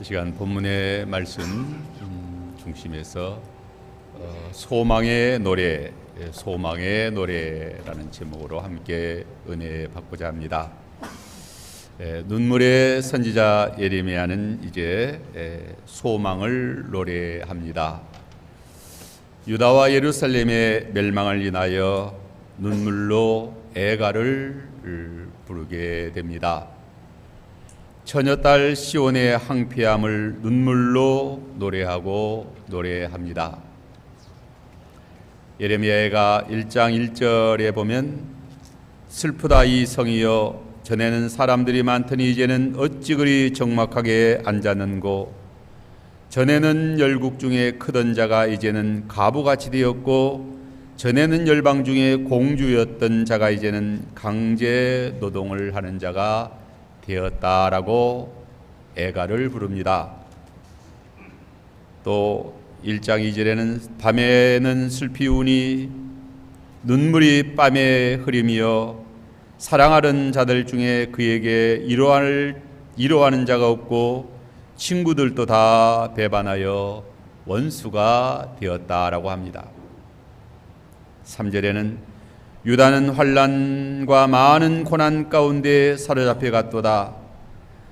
이 시간 본문의 말씀 중심에서 소망의 노래라는 제목으로 함께 은혜 받고자 합니다. 눈물의 선지자 예레미야는 이제 소망을 노래합니다. 유다와 예루살렘의 멸망을 인하여 눈물로 애가를 부르게 됩니다. 처녀딸 시온의 항폐함을 눈물로 노래합니다. 예레미야가 1장 1절에 보면 슬프다 이 성이여 전에는 사람들이 많더니 이제는 어찌 그리 적막하게 앉았는고 전에는 열국 중에 크던 자가 이제는 가부같이 되었고 전에는 열방 중에 공주였던 자가 이제는 강제 노동을 하는 자가 되었다라고 애가를 부릅니다. 또 1장 2절에는 밤에는 슬피 우니 눈물이 밤에 흐리며 사랑하는 자들 중에 그에게 위로하는 자가 없고 친구들도 다 배반하여 원수가 되었다라고 합니다. 3절에는 유다는 환난과 많은 고난 가운데 사로잡혀 갔도다.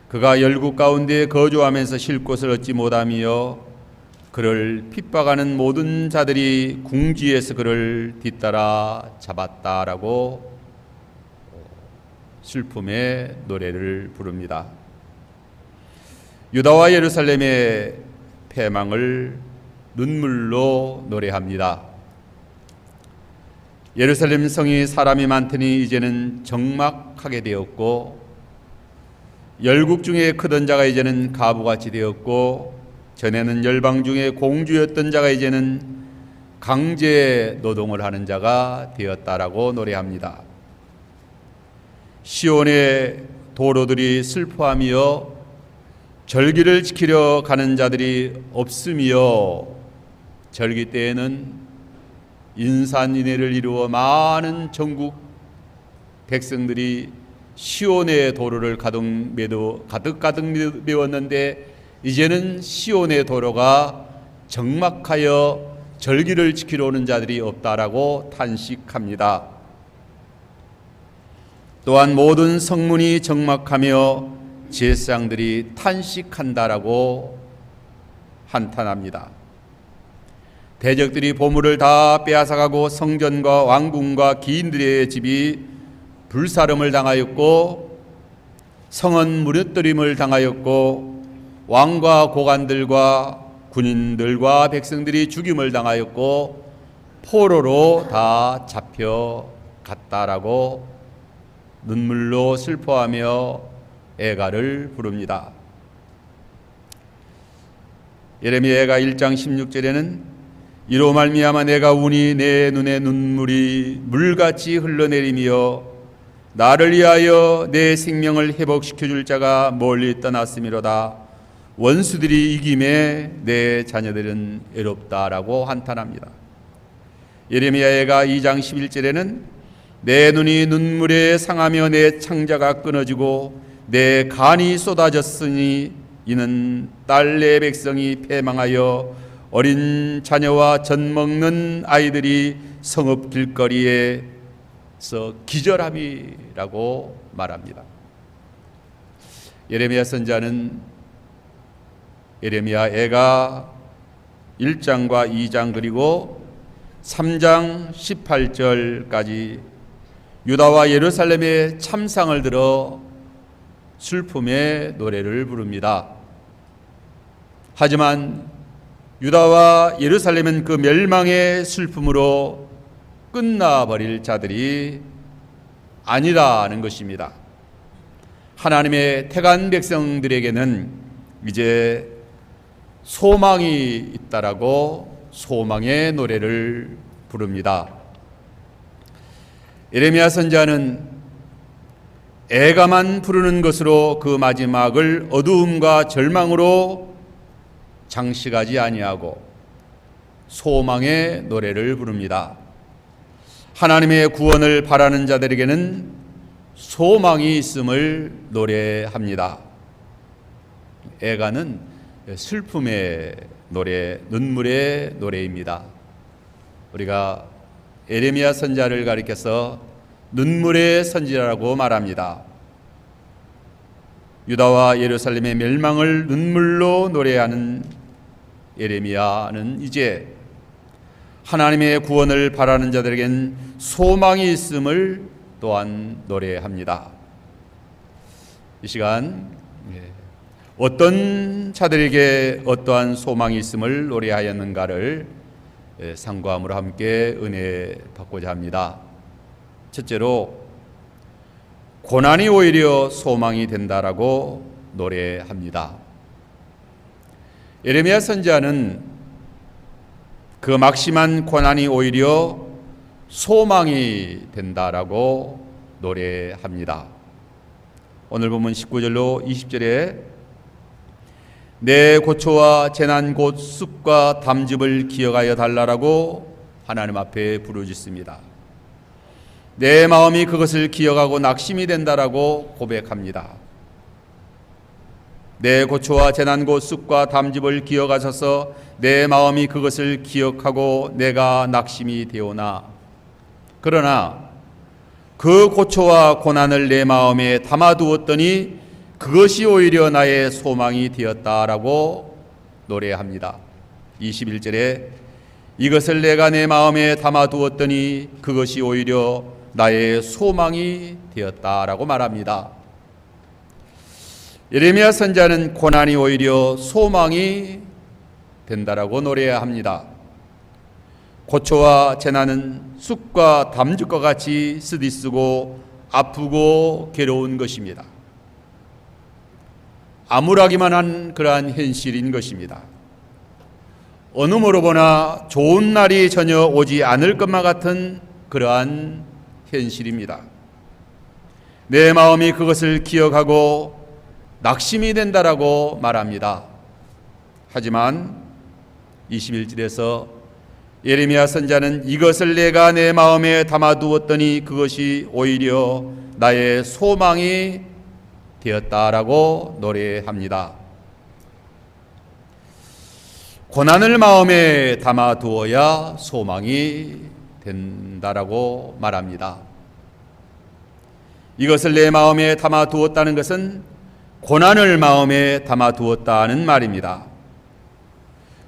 그가 열국 가운데 거주하면서 쉴 곳을 얻지 못하며 그를 핍박하는 모든 자들이 궁지에서 그를 뒤따라 잡았다라고 슬픔의 노래를 부릅니다. 유다와 예루살렘의 패망을 눈물로 노래합니다. 예루살렘 성이 사람이 많더니 이제는 적막하게 되었고 열국 중에 크던 자가 이제는 가부같이 되었고 전에는 열방 중에 공주였던 자가 이제는 강제 노동을 하는 자가 되었다라고 노래합니다. 시온의 도로들이 슬퍼하며 절기를 지키려 가는 자들이 없으며 절기 때에는 인산인해를 이루어 많은 전국 백성들이 시온의 도로를 가득 메웠는데 이제는 시온의 도로가 적막하여 절기를 지키러 오는 자들이 없다라고 탄식합니다. 또한 모든 성문이 적막하며 제사장들이 탄식한다라고 한탄합니다. 대적들이 보물을 다 빼앗아가고 성전과 왕궁과 기인들의 집이 불사름을 당하였고 성은 무너뜨림을 당하였고 왕과 고관들과 군인들과 백성들이 죽임을 당하였고 포로로 다 잡혀갔다라고 눈물로 슬퍼하며 애가를 부릅니다. 예레미야가 1장 16절에는 이로 말미암아 내가 우니 내 눈에 눈물이 물같이 흘러내리며 나를 위하여 내 생명을 회복시켜 줄 자가 멀리 떠났음이로다. 원수들이 이김에 내 자녀들은 외롭다라고 한탄합니다. 예레미야가 2장 11절에는 내 눈이 눈물에 상하며 내 창자가 끊어지고 내 간이 쏟아졌으니 이는 딸 내 백성이 패망하여 어린 자녀와 젖 먹는 아이들이 성읍 길거리에서 기절함이라고 말합니다. 예레미야 선지자는 예레미야 애가 1장과 2장 그리고 3장 18절까지 유다와 예루살렘의 참상을 들어 슬픔의 노래를 부릅니다. 하지만 유다와 예루살렘은 그 멸망의 슬픔으로 끝나버릴 자들이 아니라는 것입니다. 하나님의 택한 백성들에게는 이제 소망이 있다라고 소망의 노래를 부릅니다. 예레미야 선지자는 애가만 부르는 것으로 그 마지막을 어두움과 절망으로 장식하지 아니하고 소망의 노래를 부릅니다. 하나님의 구원을 바라는 자들에게는 소망이 있음을 노래합니다. 애가는 슬픔의 노래, 눈물의 노래입니다. 우리가 에레미야 선지자를 가리켜서 눈물의 선지자라고 말합니다. 유다와 예루살렘의 멸망을 눈물로 노래하는 에레미야는 이제 하나님의 구원을 바라는 자들에겐 소망이 있음을 또한 노래합니다. 이 시간 어떤 자들에게 어떠한 소망이 있음을 노래하였는가를 상고함으로 함께 은혜 받고자 합니다. 첫째로 고난이 오히려 소망이 된다라고 노래합니다. 예레미야 선지자는 그 막심한 고난이 오히려 소망이 된다라고 노래합니다. 오늘 본문 19절로 20절에 내 고초와 재난 곧 쑥과 담즙을 기억하여 달라라고 하나님 앞에 부르짖습니다. 내 마음이 그것을 기억하고 낙심이 된다라고 고백합니다. 내 고초와 재난 곧 쑥과 담즙을 기억하셔서 내 마음이 그것을 기억하고 내가 낙심이 되오나 그러나 그 고초와 고난을 내 마음에 담아두었더니 그것이 오히려 나의 소망이 되었다라고 노래합니다. 21절에 이것을 내가 내 마음에 담아두었더니 그것이 오히려 나의 소망이 되었다라고 말합니다. 예레미야 선지자는 고난이 오히려 소망이 된다라고 노래합니다. 고초와 재난은 쑥과 담즙과 같이 쓰디쓰고 아프고 괴로운 것입니다. 암울하기만 한 그러한 현실인 것입니다. 어느 모로 보나 좋은 날이 전혀 오지 않을 것만 같은 그러한 현실입니다. 내 마음이 그것을 기억하고 낙심이 된다라고 말합니다. 하지만 21절에서 예레미야 선지자는 이것을 내가 내 마음에 담아두었더니 그것이 오히려 나의 소망이 되었다라고 노래합니다. 고난을 마음에 담아두어야 소망이 된다라고 말합니다. 이것을 내 마음에 담아두었다는 것은 고난을 마음에 담아두었다는 말입니다.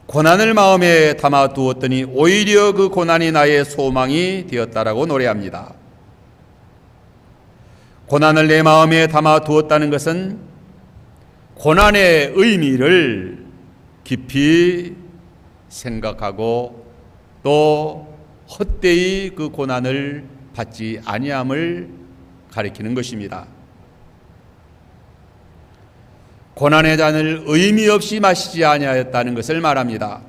고난을 마음에 담아두었더니 오히려 그 고난이 나의 소망이 되었다라고 노래합니다. 고난을 내 마음에 담아두었다는 것은 고난의 의미를 깊이 생각하고 또 헛되이 그 고난을 받지 아니함을 가리키는 것입니다. 고난의 잔을 의미 없이 마시지 아니하였다는 것을 말합니다.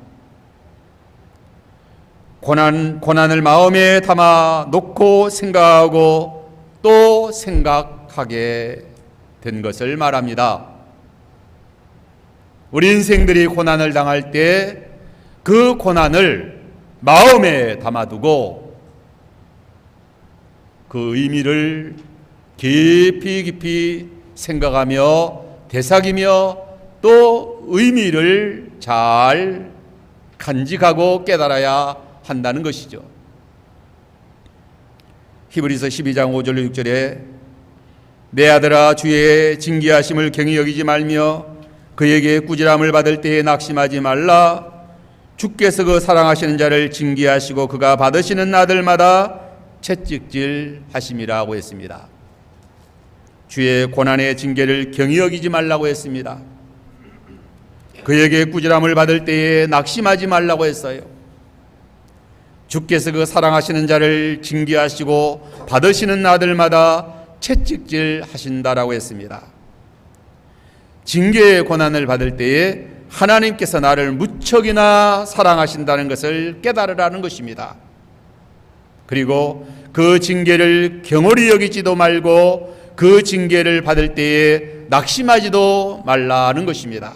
고난을 마음에 담아 놓고 생각하고 또 생각하게 된 것을 말합니다. 우리 인생들이 고난을 당할 때 그 고난을 마음에 담아두고 그 의미를 깊이 생각하며 되새기며 또 의미를 잘 간직하고 깨달아야 한다는 것이죠. 히브리서 12장 5절 6절에 내 아들아 주의 징계하심을 경히 여기지 말며 그에게 꾸지람을 받을 때에 낙심하지 말라. 주께서 그 사랑하시는 자를 징계하시고 그가 받으시는 아들마다 채찍질 하심이라고 했습니다. 주의 고난의 징계를 경히 여기지 말라고 했습니다. 그에게 꾸지람을 받을 때에 낙심하지 말라고 했어요. 주께서 그 사랑하시는 자를 징계하시고 받으시는 아들마다 채찍질 하신다라고 했습니다. 징계의 고난을 받을 때에 하나님께서 나를 무척이나 사랑하신다는 것을 깨달으라는 것입니다. 그리고 그 징계를 경홀히 여기지도 말고 그 징계를 받을 때에 낙심하지도 말라는 것입니다.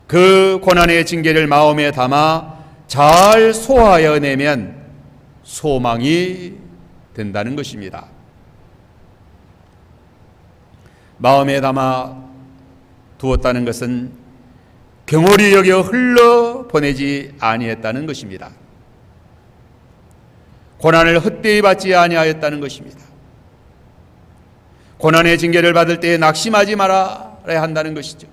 그 고난의 징계를 마음에 담아 잘 소화해내면 소망이 된다는 것입니다. 마음에 담아 두었다는 것은 경홀히 여겨 흘러 보내지 아니했다는 것입니다. 고난을 헛되이 받지 아니하였다는 것입니다. 고난의 징계를 받을 때 낙심하지 말아야 한다는 것이죠.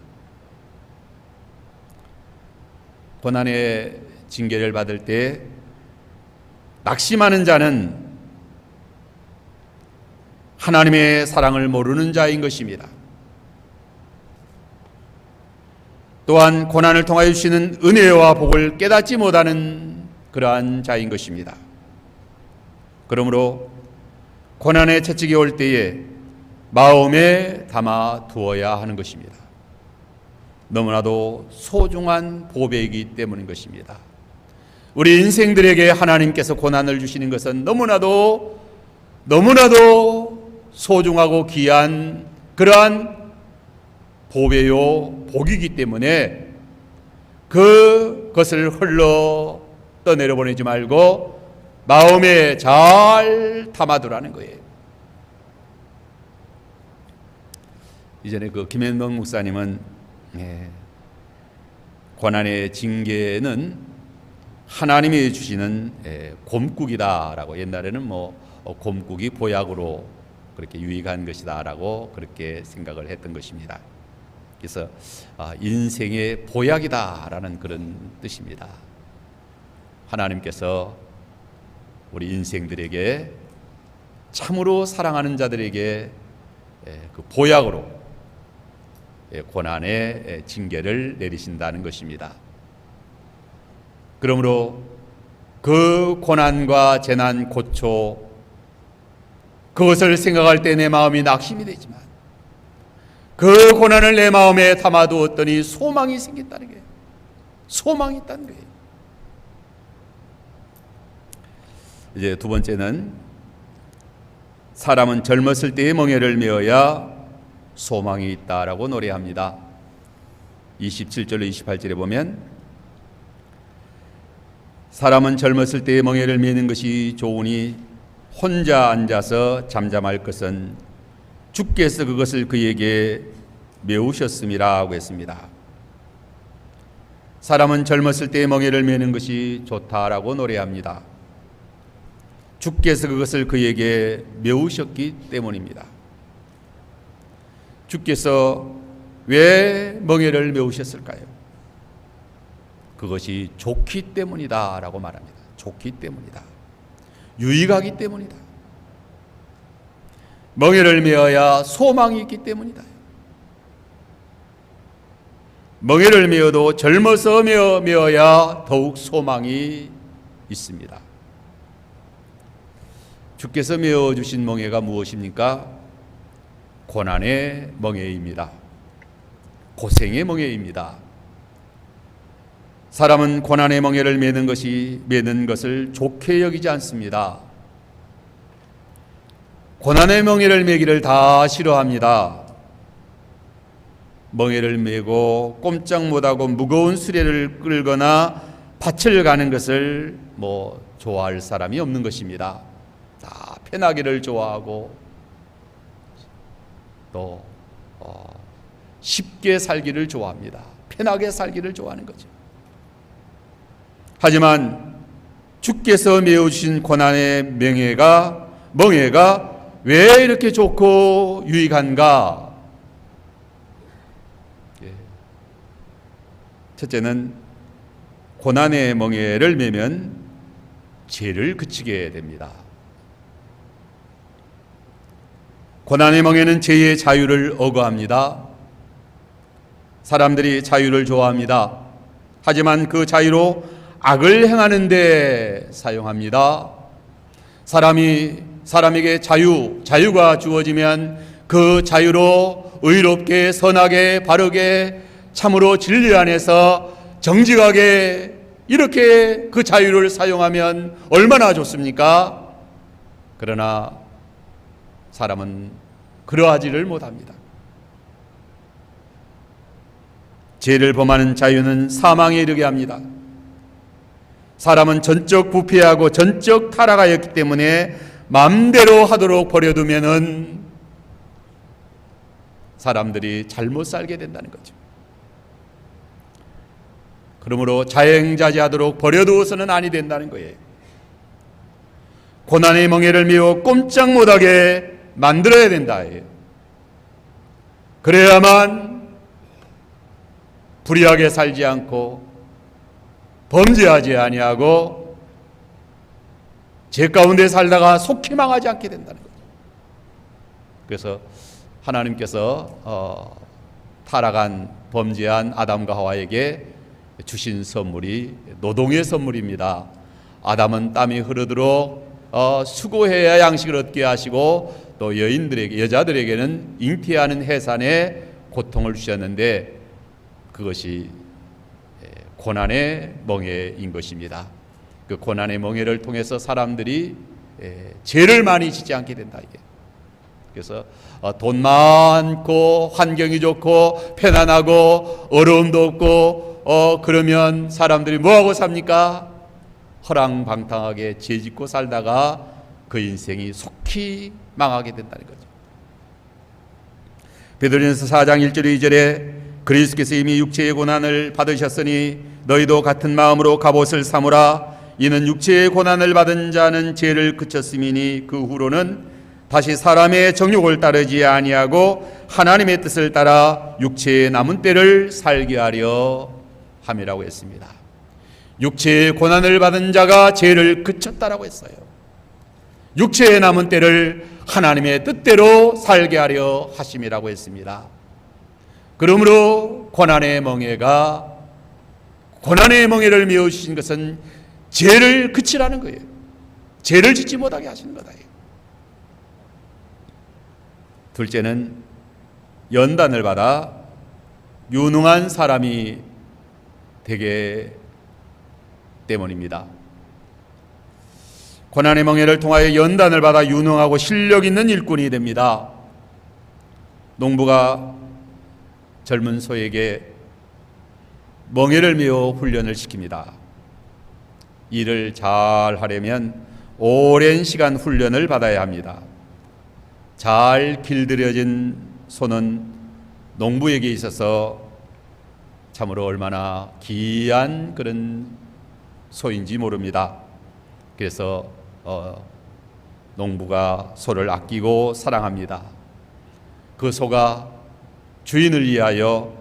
고난의 징계를 받을 때 낙심하는 자는 하나님의 사랑을 모르는 자인 것입니다. 또한 고난을 통하여 주시는 은혜와 복을 깨닫지 못하는 그러한 자인 것입니다. 그러므로 고난의 채찍이 올 때에 마음에 담아 두어야 하는 것입니다. 너무나도 소중한 보배이기 때문인 것입니다. 우리 인생들에게 하나님께서 고난을 주시는 것은 너무나도 소중하고 귀한 그러한 보배요 복이기 때문에 그것을 흘러 떠내려 보내지 말고 마음에 잘 담아두라는 거예요. 이전에 그 김현동 목사님은 고난의 징계는 하나님이 주시는 곰국이다라고, 옛날에는 곰국이 보약으로 그렇게 유익한 것이다라고 그렇게 생각을 했던 것입니다. 그래서 인생의 보약이다라는 그런 뜻입니다. 하나님께서 우리 인생들에게 참으로 사랑하는 자들에게 그 보약으로 고난의 징계를 내리신다는 것입니다. 그러므로 그 고난과 재난 고초, 그것을 생각할 때 내 마음이 낙심이 되지만 그 고난을 내 마음에 담아두었더니 소망이 생긴다는 거예요. 소망이 있다는 거예요. 이제 두 번째는 사람은 젊었을 때의 멍에를 메어야 소망이 있다라고 노래합니다. 27절로 28절에 보면 사람은 젊었을 때의 멍에를 메는 것이 좋으니 혼자 앉아서 잠잠할 것은 주께서 그것을 그에게 메우셨음이라 하고 했습니다. 사람은 젊었을 때의 멍에를 메는 것이 좋다라고 노래합니다. 주께서 그것을 그에게 메우셨기 때문입니다. 주께서 왜 멍에를 메우셨을까요? 그것이 좋기 때문이다 라고 말합니다. 좋기 때문이다. 유익하기 때문이다. 멍에를 메어야 소망이 있기 때문이다. 멍에를 메어도 젊어서 메어야 더욱 소망이 있습니다. 주께서 메어주신 멍에가 무엇입니까? 고난의 멍에입니다. 고생의 멍에입니다. 사람은 고난의 멍에를 메는 것을 좋게 여기지 않습니다. 고난의 멍에를 메기를 다 싫어합니다. 멍에를 메고 꼼짝 못하고 무거운 수레를 끌거나 밭을 가는 것을 좋아할 사람이 없는 것입니다. 다 편하기를 좋아하고 또 쉽게 살기를 좋아합니다. 편하게 살기를 좋아하는 거죠. 하지만 주께서 메어주신 고난의 멍에가 왜 이렇게 좋고 유익한가? 첫째는 고난의 멍에를 메면 죄를 그치게 됩니다. 고난의 멍에는 죄의 자유를 억압합니다. 사람들이 자유를 좋아합니다. 하지만 그 자유로 악을 행하는 데 사용합니다. 사람에게 자유가 주어지면 그 자유로 의롭게 선하게 바르게 참으로 진리 안에서 정직하게 이렇게 그 자유를 사용하면 얼마나 좋습니까? 그러나 사람은 그러하지를 못합니다. 죄를 범하는 자유는 사망에 이르게 합니다. 사람은 전적 부패하고 전적 타락하였기 때문에 마음대로 하도록 버려두면은 사람들이 잘못 살게 된다는 거죠. 그러므로 자행자제하도록 버려두어서는 아니 된다는 거예요. 고난의 멍에를 메워 꼼짝 못하게 만들어야 된다. 그래야만 불의하게 살지 않고 범죄하지 아니하고 죄 가운데 살다가 속히 망하지 않게 된다는 거죠. 그래서 하나님께서 타락한 범죄한 아담과 하와에게 주신 선물이 노동의 선물입니다. 아담은 땀이 흐르도록 수고해야 양식을 얻게 하시고 또 여자들에게는 잉태하는 해산의 고통을 주셨는데 그것이 고난의 멍에인 것입니다. 그 고난의 멍에를 통해서 사람들이 죄를 많이 짓지 않게 된다. 그래서 돈 많고 환경이 좋고 편안하고 어려움도 없고 그러면 사람들이 뭐하고 삽니까? 허랑방탕하게 죄짓고 살다가 그 인생이 속히 망하게 된다는 거죠. 베드로전서 4장 1절 2절에 그리스도께서 이미 육체의 고난을 받으셨으니 너희도 같은 마음으로 갑옷을 삼으라. 이는 육체의 고난을 받은 자는 죄를 그쳤음이니 그 후로는 다시 사람의 정욕을 따르지 아니하고 하나님의 뜻을 따라 육체의 남은 때를 살게 하려 함이라고 했습니다. 육체의 고난을 받은 자가 죄를 그쳤다라고 했어요. 육체의 남은 때를 하나님의 뜻대로 살게 하려 하심이라고 했습니다. 그러므로 고난의 멍에를 메우신 것은 죄를 그치라는 거예요. 죄를 짓지 못하게 하시는 거다. 둘째는 연단을 받아 유능한 사람이 되게 때문입니다. 고난의 멍에를 통하여 연단을 받아 유능하고 실력 있는 일꾼이 됩니다. 농부가 젊은 소에게 멍에를 메워 훈련을 시킵니다. 일을 잘 하려면 오랜 시간 훈련을 받아야 합니다. 잘 길들여진 소는 농부에게 있어서 참으로 얼마나 귀한 그런 소인지 모릅니다. 그래서 농부가 소를 아끼고 사랑합니다. 그 소가 주인을 위하여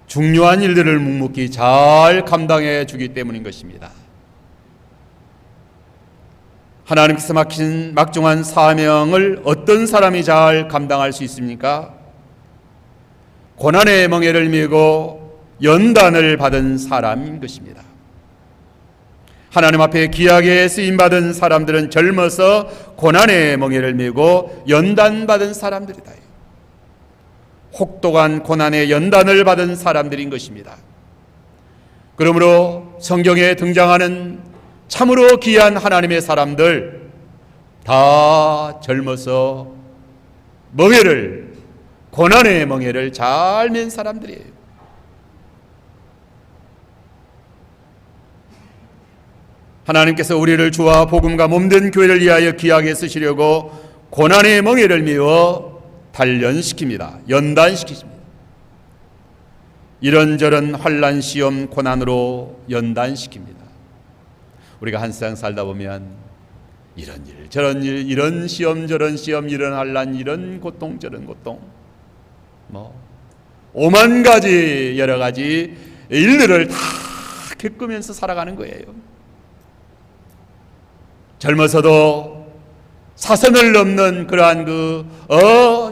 중요한 일들을 묵묵히 잘 감당해 주기 때문인 것입니다. 하나님께서 맡긴 막중한 사명을 어떤 사람이 잘 감당할 수 있습니까? 고난의 멍에를 메고 연단을 받은 사람인 것입니다. 하나님 앞에 귀하게 쓰임받은 사람들은 젊어서 고난의 멍에를 메고 연단받은 사람들이다. 혹독한 고난의 연단을 받은 사람들인 것입니다. 그러므로 성경에 등장하는 참으로 귀한 하나님의 사람들 다 젊어서 고난의 멍에를 잘 맨 사람들이에요. 하나님께서 우리를 주와 복음과 몸된 교회를 위하여 귀하게 쓰시려고 고난의 멍에를 메워 단련시킵니다. 연단시키십니다. 이런저런 환난, 시험, 고난으로 연단시킵니다. 우리가 한 세상 살다 보면 이런 일, 저런 일, 이런 시험, 저런 시험, 이런 환난, 이런 고통, 저런 고통, 오만 가지 여러 가지 일들을 다 겪으면서 살아가는 거예요. 젊어서도 사선을 넘는 그러한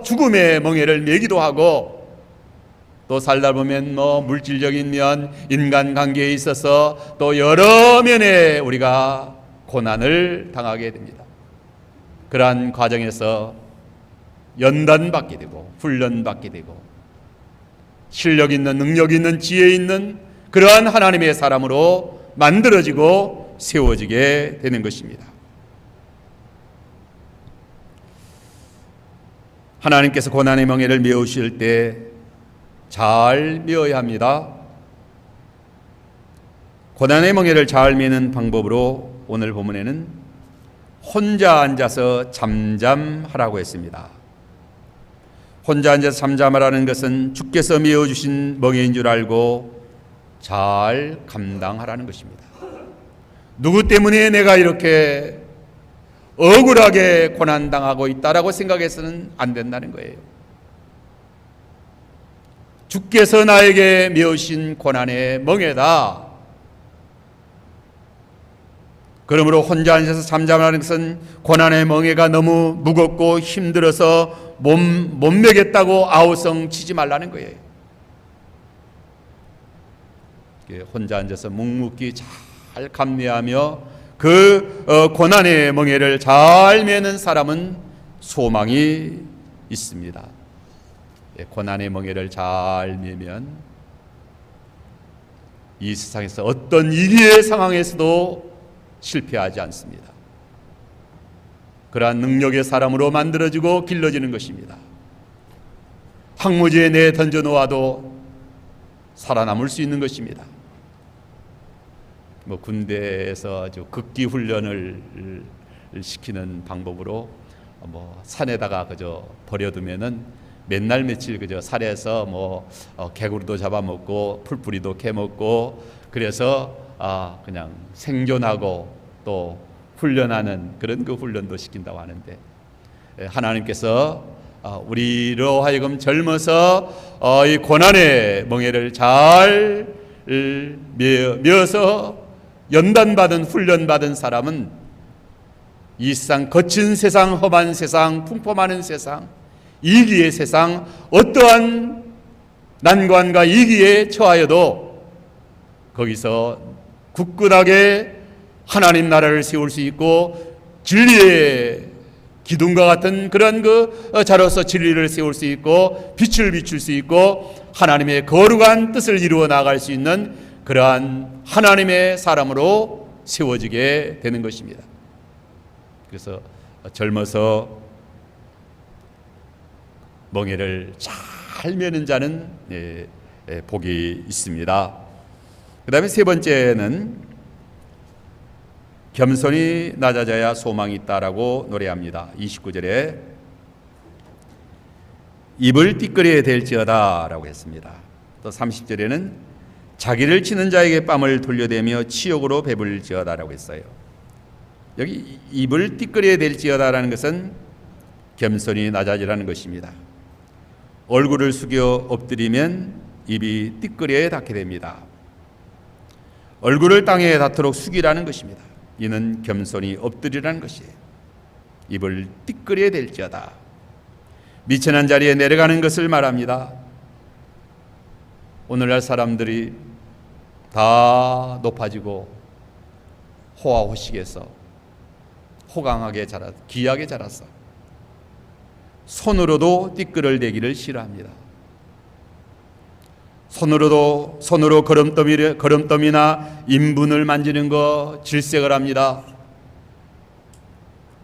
죽음의 멍에를 메기도 하고 또 살다 보면 물질적인 면, 인간관계에 있어서 또 여러 면에 우리가 고난을 당하게 됩니다. 그러한 과정에서 연단받게 되고 훈련받게 되고 실력 있는, 능력 있는, 지혜 있는 그러한 하나님의 사람으로 만들어지고 세워지게 되는 것입니다. 하나님께서 고난의 멍에를 메우실 때 잘 메어야 합니다. 고난의 멍에를 잘 메는 방법으로 오늘 본문에는 혼자 앉아서 잠잠하라고 했습니다. 혼자 앉아서 잠잠하라는 것은 주께서 메어주신 멍에인 줄 알고 잘 감당하라는 것입니다. 누구 때문에 내가 이렇게 억울하게 고난당하고 있다라고 생각해서는 안 된다는 거예요. 주께서 나에게 메으신 고난의 멍에다. 그러므로 혼자 앉아서 잠잠하는 것은 고난의 멍에가 너무 무겁고 힘들어서 못 매겠다고 아우성 치지 말라는 거예요. 혼자 앉아서 묵묵히 잘 감내하며 그 고난의 멍에를 잘 매는 사람은 소망이 있습니다. 고난의 멍에를 잘 매면 이 세상에서 어떤 위기의 상황에서도 실패하지 않습니다. 그러한 능력의 사람으로 만들어지고 길러지는 것입니다. 황무지에 내 던져놓아도 살아남을 수 있는 것입니다. 군대에서 아주 극기 훈련을 시키는 방법으로 산에다가 그저 버려두면은 맨날 며칠 그저 산에서 개구리도 잡아먹고 풀뿌리도 캐먹고 그래서 그냥 생존하고 또 훈련하는 그런 그 훈련도 시킨다고 하는데, 하나님께서 우리로 하여금 젊어서 이 고난의 멍에를 잘 메어서 연단받은 훈련받은 사람은 이 세상, 거친 세상, 험한 세상, 풍파많은 세상, 이기의 세상, 어떠한 난관과 이기에 처하여도 거기서 굳건하게 하나님 나라를 세울 수 있고 진리의 기둥과 같은 그런 그 자로서 진리를 세울 수 있고 빛을 비출 수 있고 하나님의 거룩한 뜻을 이루어 나갈 수 있는 그러한 하나님의 사람으로 세워지게 되는 것입니다. 그래서 젊어서 멍에를 잘 매는 자는 복이 있습니다. 그 다음에 세 번째는 겸손히 낮아져야 소망이 있다라고 노래합니다. 29절에 입을 띠끄려야 될지어다 라고 했습니다. 또 30절에는 자기를 치는 자에게 뺨을 돌려대며 치욕으로 배불릴지어다 라고 했어요. 여기 입을 띠끄려야 될지어다 라는 것은 겸손히 낮아지라는 것입니다. 얼굴을 숙여 엎드리면 입이 띠끄려야 닿게 됩니다. 얼굴을 땅에 닿도록 숙이라는 것입니다. 이는 겸손히 엎드리라는 것이에요. 입을 띠끄려야 될지어다. 미천한 자리에 내려가는 것을 말합니다. 오늘날 사람들이 다 높아지고 호화호식해서 호강하게 자랐어, 귀하게 자랐어. 손으로도 띠끌을대기를 싫어합니다. 손으로 걸음더미나 인분을 만지는 거 질색을 합니다.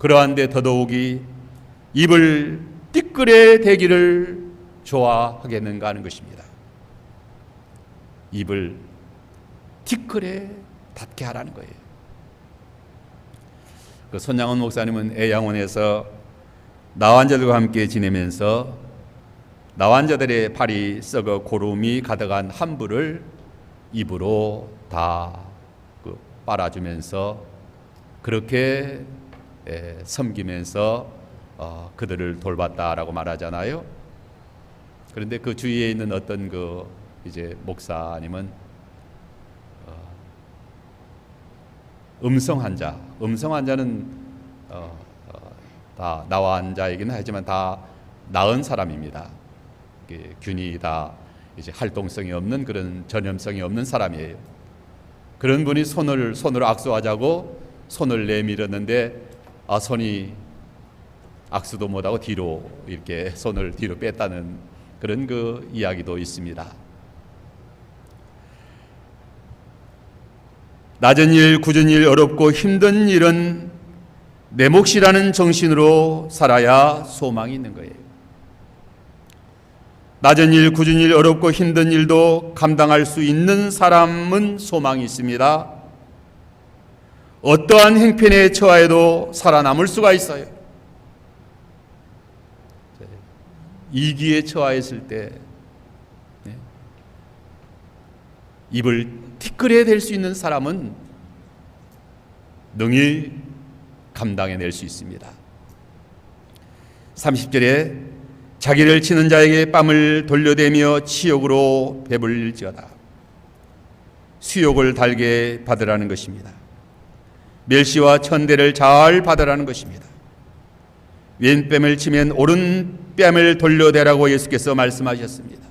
그러한데 더더욱이 입을 띠끌에 대기를 좋아하겠는가 하는 것입니다. 입을 띠끌에 닿게 하라는 거예요. 그 손양원 목사님은 애양원에서 나환자들과 함께 지내면서 나환자들의 발이 썩어 고름이 가득한 한부를 입으로 다 빨아주면서 그렇게 섬기면서 그들을 돌봤다라고 말하잖아요. 그런데 그 주위에 있는 어떤 이제 목사님은 음성 환자는 다 나환자이기는 하지만 다 나은 사람입니다. 균이 다 이제 활동성이 없는 그런 전염성이 없는 사람이에요. 그런 분이 손으로 악수하자고 손을 내밀었는데 손이 악수도 못하고 뒤로 이렇게 손을 뒤로 뺐다는 그런 그 이야기도 있습니다. 낮은 일, 굳은 일, 어렵고 힘든 일은 내 몫이라는 정신으로 살아야 소망이 있는 거예요. 낮은 일, 굳은 일, 어렵고 힘든 일도 감당할 수 있는 사람은 소망이 있습니다. 어떠한 행편에 처하여도 살아남을 수가 있어요. 위기에 처하였을 때 입을 티끌에 댈 수 있는 사람은 능히 감당해낼 수 있습니다. 30절에 자기를 치는 자에게 뺨을 돌려대며 치욕으로 배불릴지어다. 수욕을 달게 받으라는 것입니다. 멸시와 천대를 잘 받으라는 것입니다. 왼뺨을 치면 오른뺨을 돌려대라고 예수께서 말씀하셨습니다.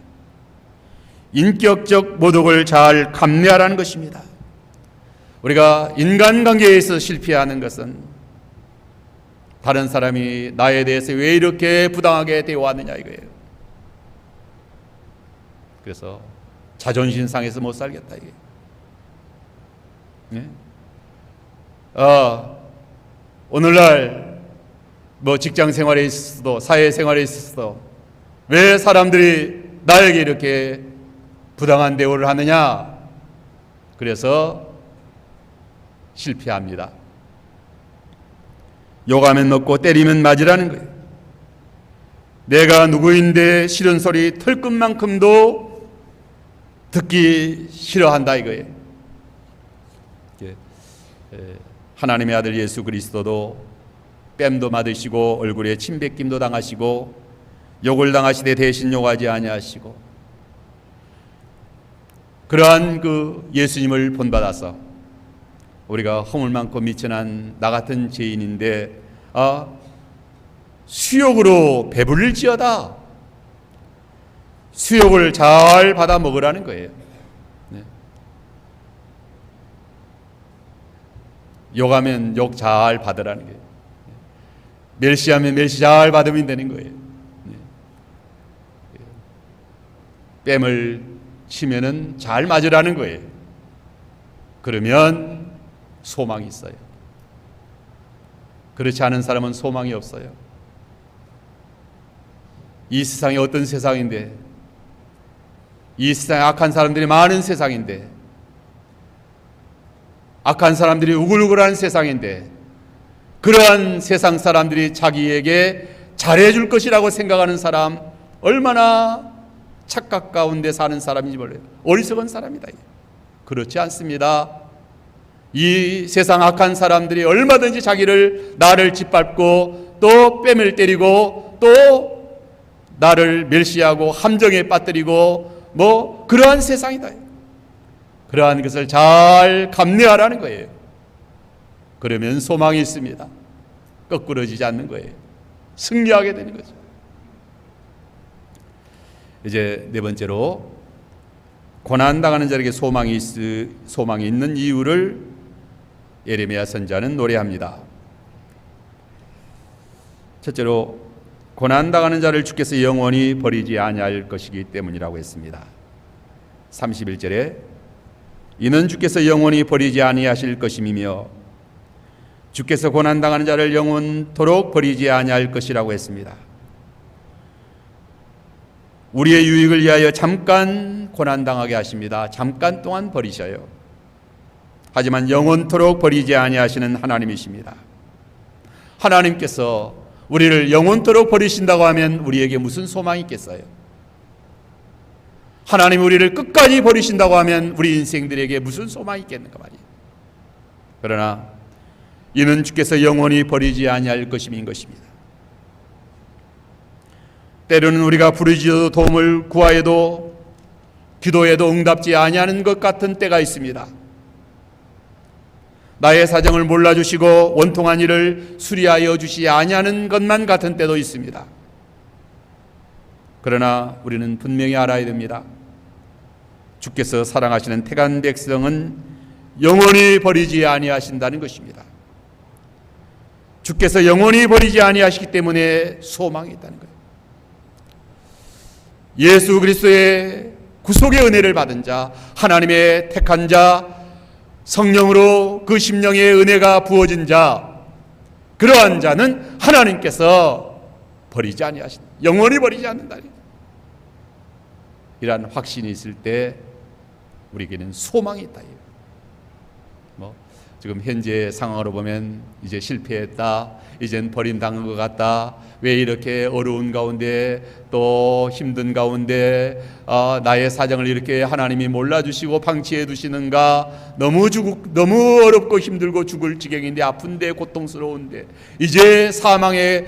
인격적 모독을 잘 감내하라는 것입니다. 우리가 인간관계에서 실패하는 것은 다른 사람이 나에 대해서 왜 이렇게 부당하게 대화하느냐 이거예요. 그래서 자존심 상해서 못 살겠다 이게. 네? 오늘날 뭐 직장 생활에 있어도 사회 생활에 있어도 왜 사람들이 나에게 이렇게 부당한 대우를 하느냐? 그래서 실패합니다. 욕하면 먹고 때리면 맞으라는 거예요. 내가 누구인데 싫은 소리 털끝만큼도 듣기 싫어한다 이거예요. 하나님의 아들 예수 그리스도도 뺨도 맞으시고 얼굴에 침뱉김도 당하시고 욕을 당하시되 대신 욕하지 아니하시고 그러한 그 예수님을 본받아서 우리가 허물 많고 미천한 나 같은 죄인인데 수욕으로 배부를지어다. 수욕을 잘 받아 먹으라는 거예요. 네. 욕하면 욕 잘 받으라는 거예요. 멸시하면 멸시 잘 받으면 되는 거예요. 네. 뺨을 치면은 잘 맞으라는 거예요. 그러면 소망이 있어요. 그렇지 않은 사람은 소망이 없어요. 이 세상이 어떤 세상인데, 이 세상에 악한 사람들이 많은 세상인데, 악한 사람들이 우글우글한 세상인데, 그러한 세상 사람들이 자기에게 잘해줄 것이라고 생각하는 사람 얼마나 착각 가운데 사는 사람인지 몰라요. 어리석은 사람이다. 그렇지 않습니다. 이 세상 악한 사람들이 얼마든지 나를 짓밟고 또 뺨을 때리고 또 나를 멸시하고 함정에 빠뜨리고 뭐 그러한 세상이다. 그러한 것을 잘 감내하라는 거예요. 그러면 소망이 있습니다. 거꾸러지지 않는 거예요. 승리하게 되는 거죠. 이제 네 번째로 고난당하는 자에게 소망이 있는 이유를 예레미야 선지자는 노래합니다. 첫째로 고난당하는 자를 주께서 영원히 버리지 아니할 것이기 때문이라고 했습니다. 31절에 이는 주께서 영원히 버리지 아니하실 것임이며 주께서 고난당하는 자를 영원토록 버리지 아니할 것이라고 했습니다. 우리의 유익을 위하여 잠깐 고난당하게 하십니다. 잠깐 동안 버리셔요. 하지만 영원토록 버리지 아니하시는 하나님이십니다. 하나님께서 우리를 영원토록 버리신다고 하면 우리에게 무슨 소망이 있겠어요? 하나님 우리를 끝까지 버리신다고 하면 우리 인생들에게 무슨 소망이 있겠는가 말이에요. 그러나 이는 주께서 영원히 버리지 아니할 것임인 것입니다. 때로는 우리가 부르짖어도 도움을 구하여도 기도해도 응답지 아니하는 것 같은 때가 있습니다. 나의 사정을 몰라주시고 원통한 일을 수리하여 주시지 아니하는 것만 같은 때도 있습니다. 그러나 우리는 분명히 알아야 됩니다. 주께서 사랑하시는 택한 백성은 영원히 버리지 아니하신다는 것입니다. 주께서 영원히 버리지 아니하시기 때문에 소망이 있다는 거예요. 예수 그리스도의 구속의 은혜를 받은 자, 하나님의 택한 자, 성령으로 그 심령의 은혜가 부어진 자, 그러한 자는 하나님께서 버리지 아니하신다. 영원히 버리지 않는다. 이러한 확신이 있을 때 우리에게는 소망이 있다. 지금 현재 상황으로 보면 이제 실패했다, 이젠 버림당한 것 같다, 왜 이렇게 어려운 가운데 또 힘든 가운데 나의 사정을 이렇게 하나님이 몰라주시고 방치해 두시는가, 너무 어렵고 힘들고 죽을 지경인데, 아픈데 고통스러운데, 이제 사망의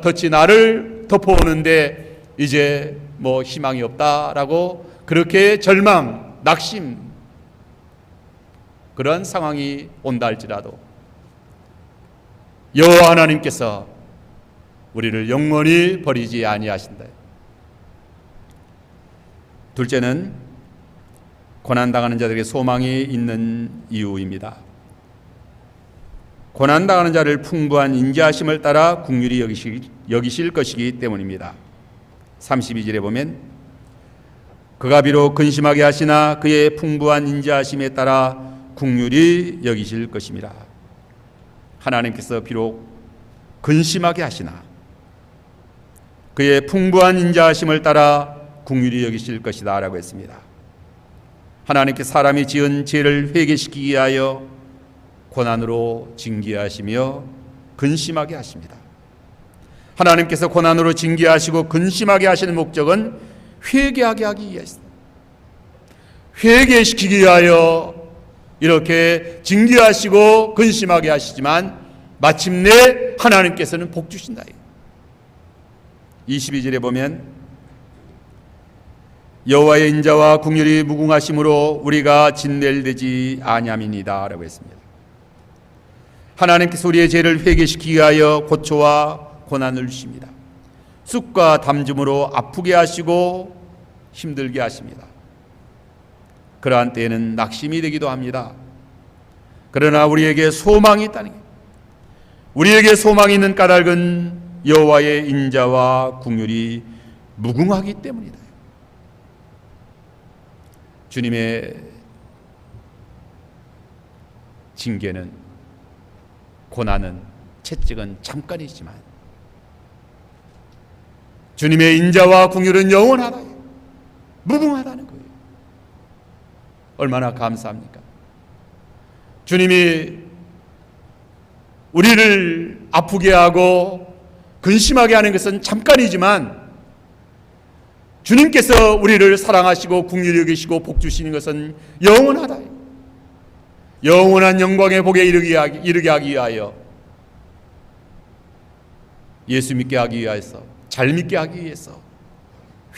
덫이 나를 덮어오는데 이제 희망이 없다라고 그렇게 절망, 낙심, 그런 상황이 온다 할지라도 여호와 하나님께서 우리를 영원히 버리지 아니하신다. 둘째는 고난당하는 자들에게 소망이 있는 이유입니다. 고난당하는 자를 풍부한 인자하심을 따라 긍휼히 여기실 것이기 때문입니다. 32절에 보면 그가 비록 근심하게 하시나 그의 풍부한 인자하심에 따라 긍휼히 여기실 것입니다. 하나님께서 비록 근심하게 하시나 그의 풍부한 인자하심을 따라 긍휼히 여기실 것이다 라고 했습니다. 하나님께서 사람이 지은 죄를 회개시키기 위하여 고난으로 징계하시며 근심하게 하십니다. 하나님께서 고난으로 징계하시고 근심하게 하시는 목적은 회개하게 하기 위해서입니다. 회개시키기 위하여 이렇게 징계하시고 근심하게 하시지만 마침내 하나님께서는 복 주신다. 22절에 보면 여호와의 인자와 긍휼이 무궁하심으로 우리가 진멸되지 아니함이니이다 라고 했습니다. 하나님께서 우리의 죄를 회개시키기 위하여 고초와 고난을 주십니다. 쑥과 담줌으로 아프게 하시고 힘들게 하십니다. 그러한 때에는 낙심이 되기도 합니다. 그러나 우리에게 소망이 있다는 게, 우리에게 소망이 있는 까닭은 여호와의 인자와 긍휼이 무궁하기 때문이다. 주님의 징계는, 고난은, 채찍은 잠깐이지만 주님의 인자와 긍휼은 영원하다, 무궁하다는 거예요. 얼마나 감사합니까? 주님이 우리를 아프게 하고 근심하게 하는 것은 잠깐이지만 주님께서 우리를 사랑하시고 긍휼히 여기시고 복 주시는 것은 영원하다. 영원한 영광의 복에 이르게 하기 위하여, 예수 믿게 하기 위해서, 잘 믿게 하기 위해서,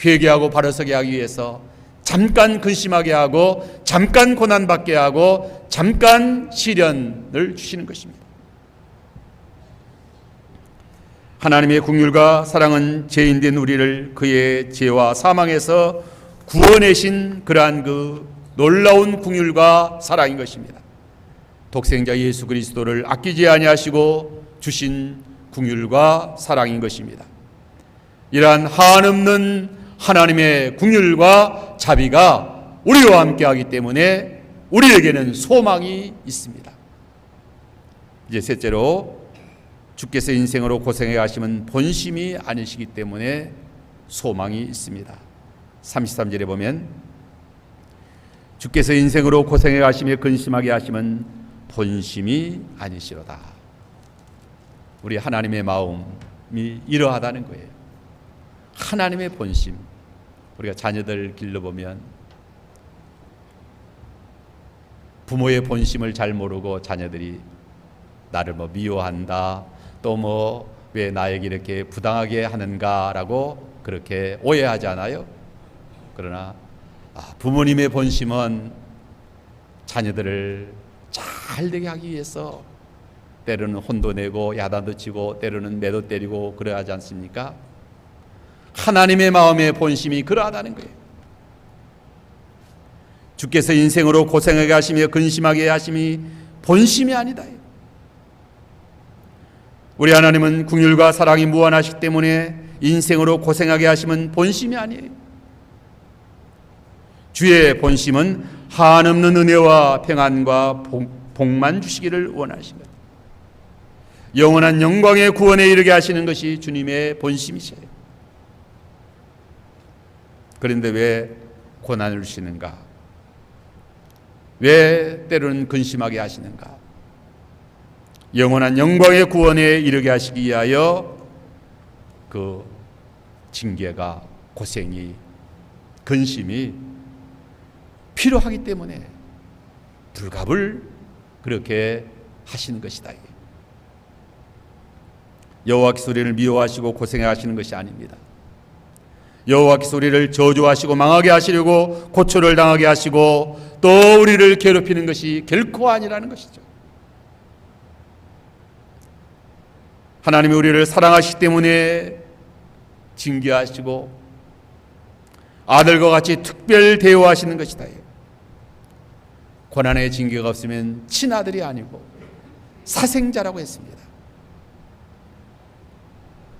회개하고 바로서게 하기 위해서 잠깐 근심하게 하고 잠깐 고난받게 하고 잠깐 시련을 주시는 것입니다. 하나님의 긍휼과 사랑은 죄인된 우리를 그의 죄와 사망에서 구원하신 그러한 그 놀라운 긍휼과 사랑인 것입니다. 독생자 예수 그리스도를 아끼지 아니하시고 주신 긍휼과 사랑인 것입니다. 이러한 한없는 하나님의 긍휼과 자비가 우리와 함께하기 때문에 우리에게는 소망이 있습니다. 이제 셋째로, 주께서 인생으로 고생해 가심은 본심이 아니시기 때문에 소망이 있습니다. 33절에 보면 주께서 인생으로 고생해 가시며 근심하게 하심은 본심이 아니시로다. 우리 하나님의 마음이 이러하다는 거예요. 하나님의 본심. 우리가 자녀들 길러보면 부모의 본심을 잘 모르고 자녀들이 나를 미워한다, 또 왜 나에게 이렇게 부당하게 하는가라고 그렇게 오해하지 않아요? 그러나 부모님의 본심은 자녀들을 잘 되게 하기 위해서 때로는 혼도 내고 야단도 치고 때로는 매도 때리고 그래야 하지 않습니까? 하나님의 마음의 본심이 그러하다는 거예요. 주께서 인생으로 고생하게 하시며 근심하게 하심이 본심이 아니다. 우리 하나님은 긍휼과 사랑이 무한하시기 때문에 인생으로 고생하게 하심은 본심이 아니에요. 주의 본심은 한없는 은혜와 평안과 복만 주시기를 원하십니다. 영원한 영광의 구원에 이르게 하시는 것이 주님의 본심이세요. 그런데 왜 고난을 주시는가? 왜 때로는 근심하게 하시는가? 영원한 영광의 구원에 이르게 하시기 위하여 그 징계가, 고생이, 근심이 필요하기 때문에 불갑을 그렇게 하시는 것이다. 여호와께서 우리를 미워하시고 고생하시는 것이 아닙니다. 여호와께서 우리를 저주하시고 망하게 하시려고 고초를 당하게 하시고 또 우리를 괴롭히는 것이 결코 아니라는 것이죠. 하나님이 우리를 사랑하시기 때문에 징계하시고 아들과 같이 특별 대우하시는 것이다. 고난의 징계가 없으면 친아들이 아니고 사생자라고 했습니다.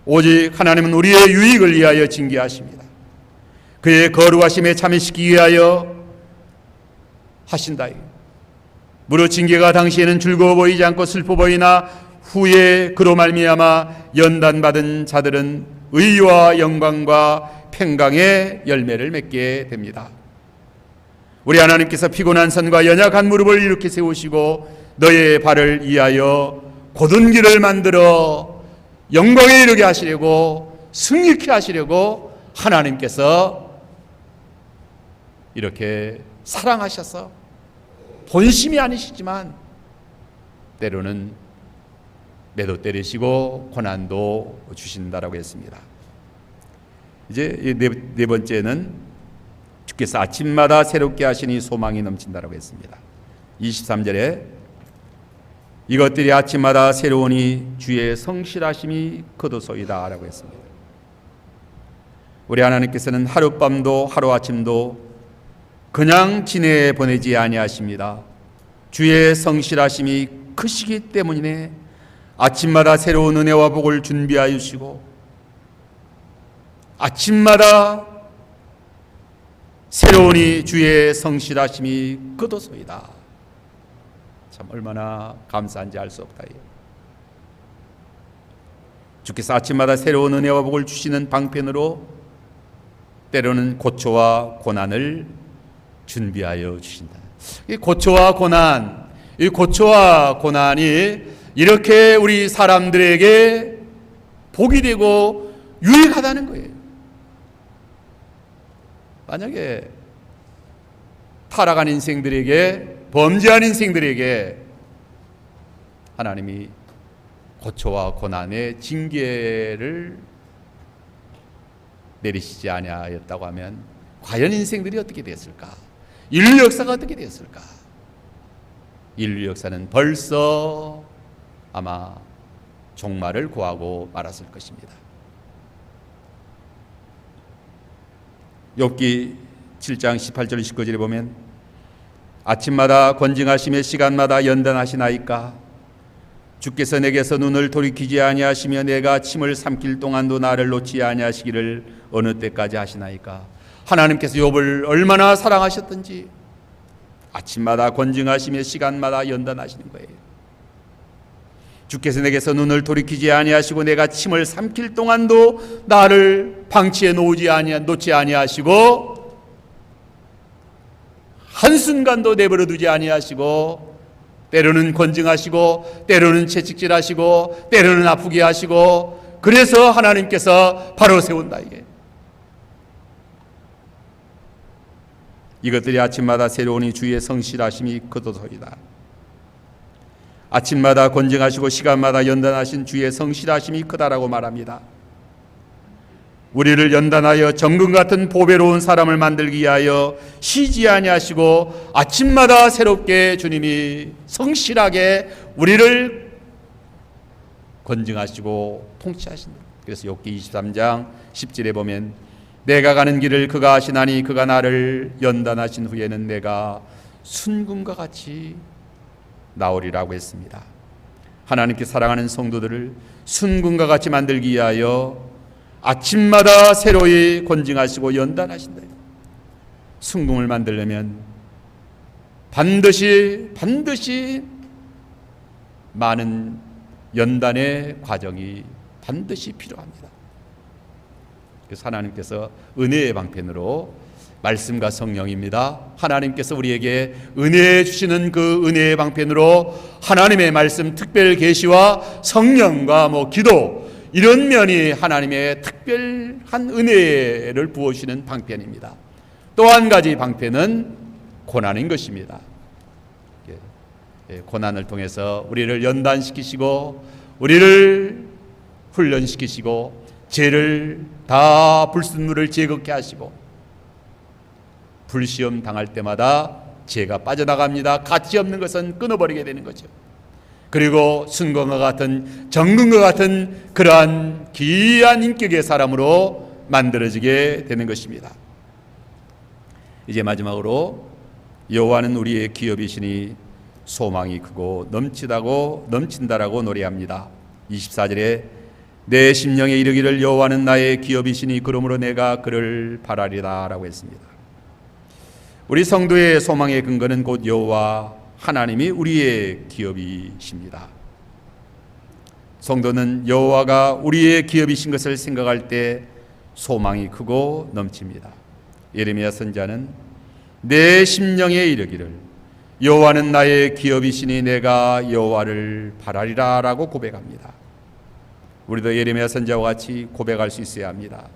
오직 하나님은 우리의 유익을 위하여 징계하십니다. 그의 거룩하심에 참여시키기 위하여 하신다. 무릇 징계가 당시에는 즐거워 보이지 않고 슬퍼 보이나 후에 그로 말미암아 연단받은 자들은 의와 영광과 평강의 열매를 맺게 됩니다. 우리 하나님께서 피곤한 손과 연약한 무릎을 이렇게 세우시고 너의 발을 위하여 곧은 길을 만들어 영광에 이르게 하시려고, 승리케 하시려고 하나님께서 이렇게 사랑하셔서 본심이 아니시지만 때로는 매도 때리시고 고난도 주신다라고 했습니다. 이제 네 번째는 주께서 아침마다 새롭게 하시니 소망이 넘친다라고 했습니다. 23절에 이것들이 아침마다 새로우니 주의 성실하심이 거두소이다 라고 했습니다. 우리 하나님께서는 하룻밤도 하루아침도 그냥 지내 보내지 아니하십니다. 주의 성실하심이 크시기 때문에 아침마다 새로운 은혜와 복을 준비하여 주시고 아침마다 새로우니 주의 성실하심이 거두소이다. 참 얼마나 감사한지 알 수 없다. 주께서 아침마다 새로운 은혜와 복을 주시는 방편으로 때로는 고초와 고난을 준비하여 주신다. 이 고초와 고난, 이 고초와 고난이 이렇게 우리 사람들에게 복이 되고 유익하다는 거예요. 만약에 타락한 인생들에게, 범죄한 인생들에게 하나님이 고초와 고난의 징계를 내리시지 아니하였다고 하면 과연 인생들이 어떻게 됐을까? 인류 역사가 어떻게 됐을까? 인류 역사는 벌써 아마 종말을 구하고 말았을 것입니다. 욥기 7장 18절 19절에 보면 아침마다 권징하시며 시간마다 연단하시나이까 주께서 내게서 눈을 돌이키지 아니하시며 내가 침을 삼킬 동안도 나를 놓지 아니하시기를 어느 때까지 하시나이까. 하나님께서 욥을 얼마나 사랑하셨던지 아침마다 권징하시며 시간마다 연단하시는 거예요. 주께서 내게서 눈을 돌이키지 아니하시고 내가 침을 삼킬 동안도 나를 방치해 놓지 아니하시고 한순간도 내버려 두지 아니하시고 때로는 권징하시고 때로는 채찍질하시고 때로는 아프게 하시고 그래서 하나님께서 바로 세운다. 이것들이 아침마다 새로우니 주의 성실하심이 거두소이다. 아침마다 권징하시고 시간마다 연단하신 주의 성실하심이 크다라고 말합니다. 우리를 연단하여 정금 같은 보배로운 사람을 만들기 위하여 쉬지 아니하시고 아침마다 새롭게 주님이 성실하게 우리를 권징하시고 통치하신다. 그래서 욥기 23장 10절에 보면 내가 가는 길을 그가 아시나니 그가 나를 연단하신 후에는 내가 순금과 같이 나오리라고 했습니다. 하나님께 사랑하는 성도들을 순금과 같이 만들기 위하여 아침마다 새로이 권징하시고 연단하신다. 순금을 만들려면 반드시 많은 연단의 과정이 반드시 필요합니다. 그래서 하나님께서 은혜의 방편으로 말씀과 성령입니다. 하나님께서 우리에게 은혜 주시는 그 은혜의 방편으로 하나님의 말씀 특별 계시와 성령과 기도, 이런 면이 하나님의 특별한 은혜를 부어주시는 방편입니다. 또 한 가지 방편은 고난인 것입니다. 고난을 통해서 우리를 연단시키시고 우리를 훈련시키시고 죄를 다 불순물을 제거케 하시고, 불시험 당할 때마다 죄가 빠져나갑니다. 가치 없는 것은 끊어버리게 되는 거죠. 그리고 순금과 같은, 정금과 같은 그러한 귀한 인격의 사람으로 만들어지게 되는 것입니다. 이제 마지막으로 여호와는 우리의 기업이시니 소망이 크고 넘친다라고 노래합니다. 24절에 내 심령에 이르기를 여호와는 나의 기업이시니 그러므로 내가 그를 바라리라 라고 했습니다. 우리 성도의 소망의 근거는 곧 여호와 하나님이 우리의 기업이십니다. 성도는 여호와가 우리의 기업이신 것을 생각할 때 소망이 크고 넘칩니다. 예레미야 선지자는 내 심령에 이르기를 여호와는 나의 기업이시니 내가 여호와를 바라리라 라고 고백합니다. 우리도 예레미야 선지자와 같이 고백할 수 있어야 합니다.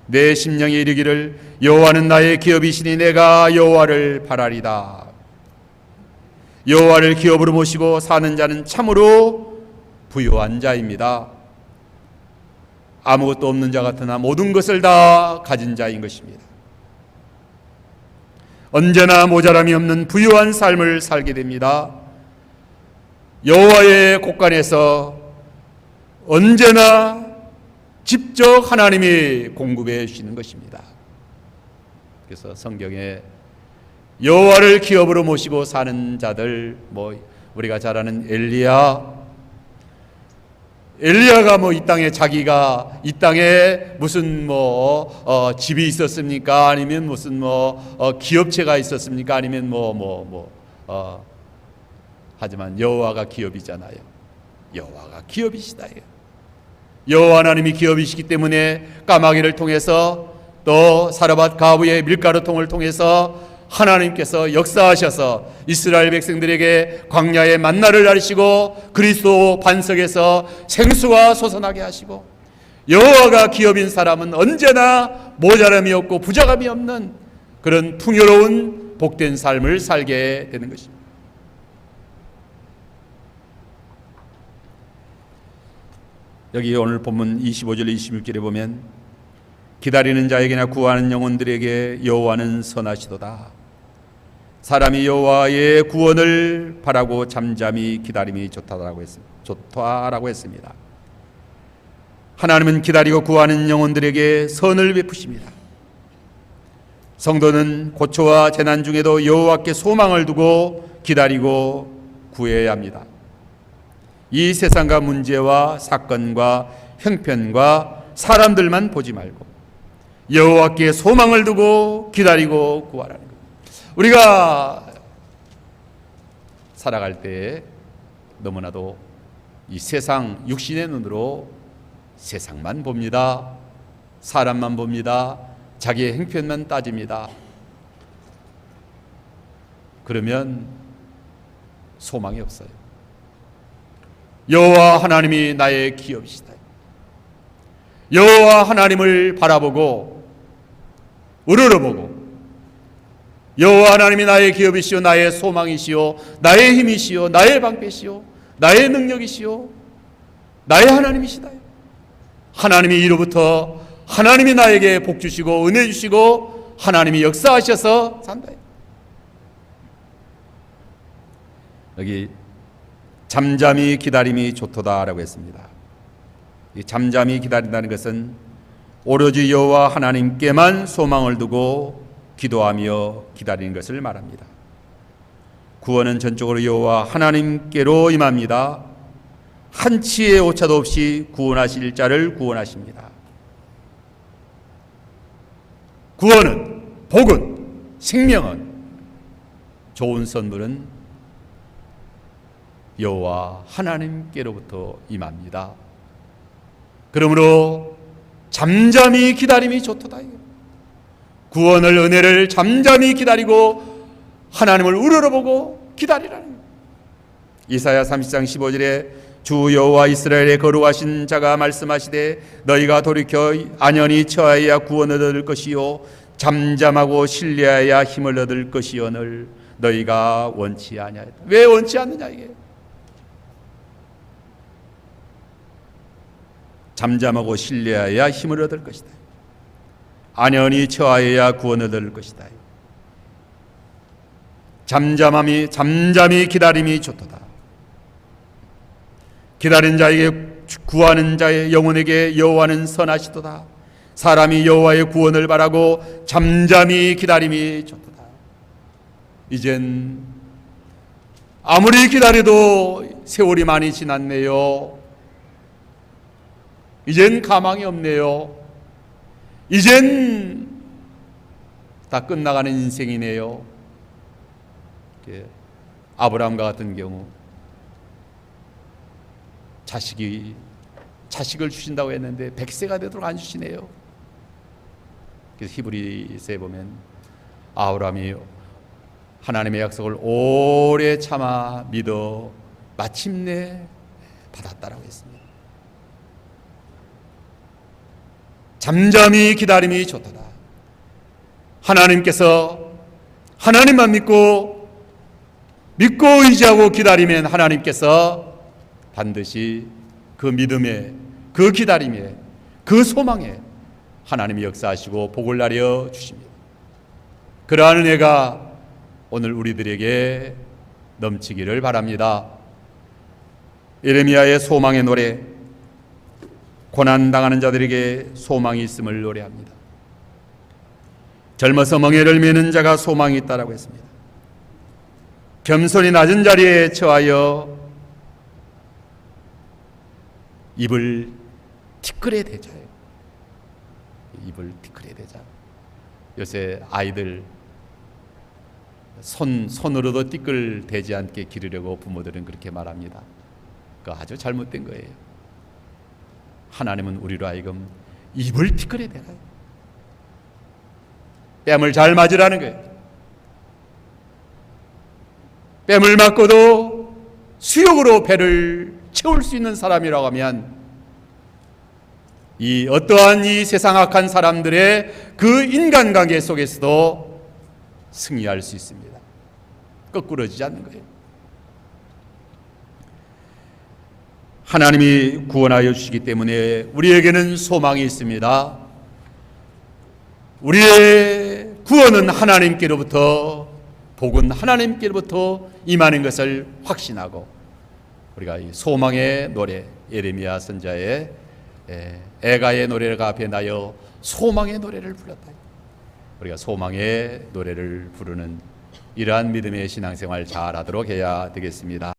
내 심령에 이르기를 여호와는 나의 기업이시니 내가 여호와를 바라리다. 여호와를 기업으로 모시고 사는 자는 참으로 부유한 자입니다. 아무것도 없는 자 같으나 모든 것을 다 가진 자인 것입니다. 언제나 모자람이 없는 부유한 삶을 살게 됩니다. 여호와의 곳간에서 언제나 직접 하나님이 공급해 주시는 것입니다. 그래서 성경에 여호와를 기업으로 모시고 사는 자들, 우리가 잘 아는 엘리야가 이 땅에 자기가 이 땅에 무슨 집이 있었습니까? 아니면 무슨 기업체가 있었습니까? 아니면 하지만 여호와가 기업이잖아요. 여호와가 기업이시다. 여호와 하나님이 기업이시기 때문에 까마귀를 통해서 또 사르밧 가부의 밀가루통을 통해서 하나님께서 역사하셔서 이스라엘 백성들에게 광야의 만나를 가르치고 그리스도 반석에서 생수가 솟아나게 하시고, 여호와가 기업인 사람은 언제나 모자람이 없고 부족함이 없는 그런 풍요로운 복된 삶을 살게 되는 것입니다. 여기 오늘 본문 25절 26절에 보면 기다리는 자에게나 구하는 영혼들에게 여호와는 선하시도다. 사람이 여호와의 구원을 바라고 잠잠히 기다림이 좋다라고 했습니다. 하나님은 기다리고 구하는 영혼들에게 선을 베푸십니다. 성도는 고초와 재난 중에도 여호와께 소망을 두고 기다리고 구해야 합니다. 이 세상과 문제와 사건과 형편과 사람들만 보지 말고 여호와께 소망을 두고 기다리고 구하라는 것. 우리가 살아갈 때 너무나도 이 세상 육신의 눈으로 세상만 봅니다. 사람만 봅니다. 자기의 형편만 따집니다. 그러면 소망이 없어요. 여호와 하나님이 나의 기업이시다. 여호와 하나님을 바라보고 우러러보고 여호와 하나님이 나의 기업이시오, 나의 소망이시오, 나의 힘이시오, 나의 방패시오, 나의 능력이시오, 나의 하나님이시다. 하나님이 이로부터 하나님이 나에게 복 주시고 은혜 주시고 하나님이 역사하셔서 산다. 여기 잠잠히 기다림이 좋도다라고 했습니다. 이 잠잠히 기다린다는 것은 오로지 여호와 하나님께만 소망을 두고 기도하며 기다리는 것을 말합니다. 구원은 전적으로 여호와 하나님께로 임합니다. 한치의 오차도 없이 구원하실 자를 구원하십니다. 구원은, 복은, 생명은, 좋은 선물은 여호와 하나님께로부터 임합니다. 그러므로 잠잠히 기다림이 좋도다. 구원을, 은혜를 잠잠히 기다리고 하나님을 우러러보고 기다리라는 거예요. 이사야 30장 15절에 주 여호와 이스라엘의 거룩하신 자가 말씀하시되 너희가 돌이켜 안연히 처하여야 구원을 얻을 것이요 잠잠하고 신뢰하여야 힘을 얻을 것이오늘 너희가 원치 아니하였다. 왜 원치 않느냐 이게. 잠잠하고 신뢰하여야 힘을 얻을 것이다. 안연히 처하여야 구원을 얻을 것이다. 잠잠히 기다림이 좋도다. 기다린 자에게, 구하는 자의 영혼에게 여호와는 선하시도다. 사람이 여호와의 구원을 바라고 잠잠히 기다림이 좋도다. 이젠 아무리 기다려도 세월이 많이 지났네요. 이젠 가망이 없네요. 이젠 다 끝나가는 인생이네요. 아브라함과 같은 경우 자식을 주신다고 했는데 100세가 되도록 안 주시네요. 그래서 히브리서에 보면 아브라함이 하나님의 약속을 오래 참아 믿어 마침내 받았다라고 했습니다. 잠잠히 기다림이 좋도다. 하나님께서 하나님만 믿고 의지하고 기다리면 하나님께서 반드시 그 믿음에, 그 기다림에, 그 소망에 하나님이 역사하시고 복을 나려 주십니다. 그러한 은혜가 오늘 우리들에게 넘치기를 바랍니다. 예레미야의 소망의 노래, 고난당하는 자들에게 소망이 있음을 노래합니다. 젊어서 멍에를 메는 자가 소망이 있다라고 했습니다. 겸손히 낮은 자리에 처하여 입을 티끌에 대자요. 입을 티끌에 대자. 요새 아이들 손으로도 티끌 대지 않게 기르려고 부모들은 그렇게 말합니다. 그거 아주 잘못된 거예요. 하나님은 우리로 하여금 입을 티끌에 대가요. 뺨을 잘 맞으라는 거예요. 뺨을 맞고도 수욕으로 배를 채울 수 있는 사람이라고 하면 이 어떠한 이 세상 악한 사람들의 그 인간관계 속에서도 승리할 수 있습니다. 거꾸러지지 않는 거예요. 하나님이 구원하여 주시기 때문에 우리에게는 소망이 있습니다. 우리의 구원은 하나님께로부터, 복은 하나님께로부터 임하는 것을 확신하고 우리가 이 소망의 노래, 예레미야 선자의 애가의 노래가 앞에 나여 소망의 노래를 불렀다. 우리가 소망의 노래를 부르는 이러한 믿음의 신앙생활 잘하도록 해야 되겠습니다.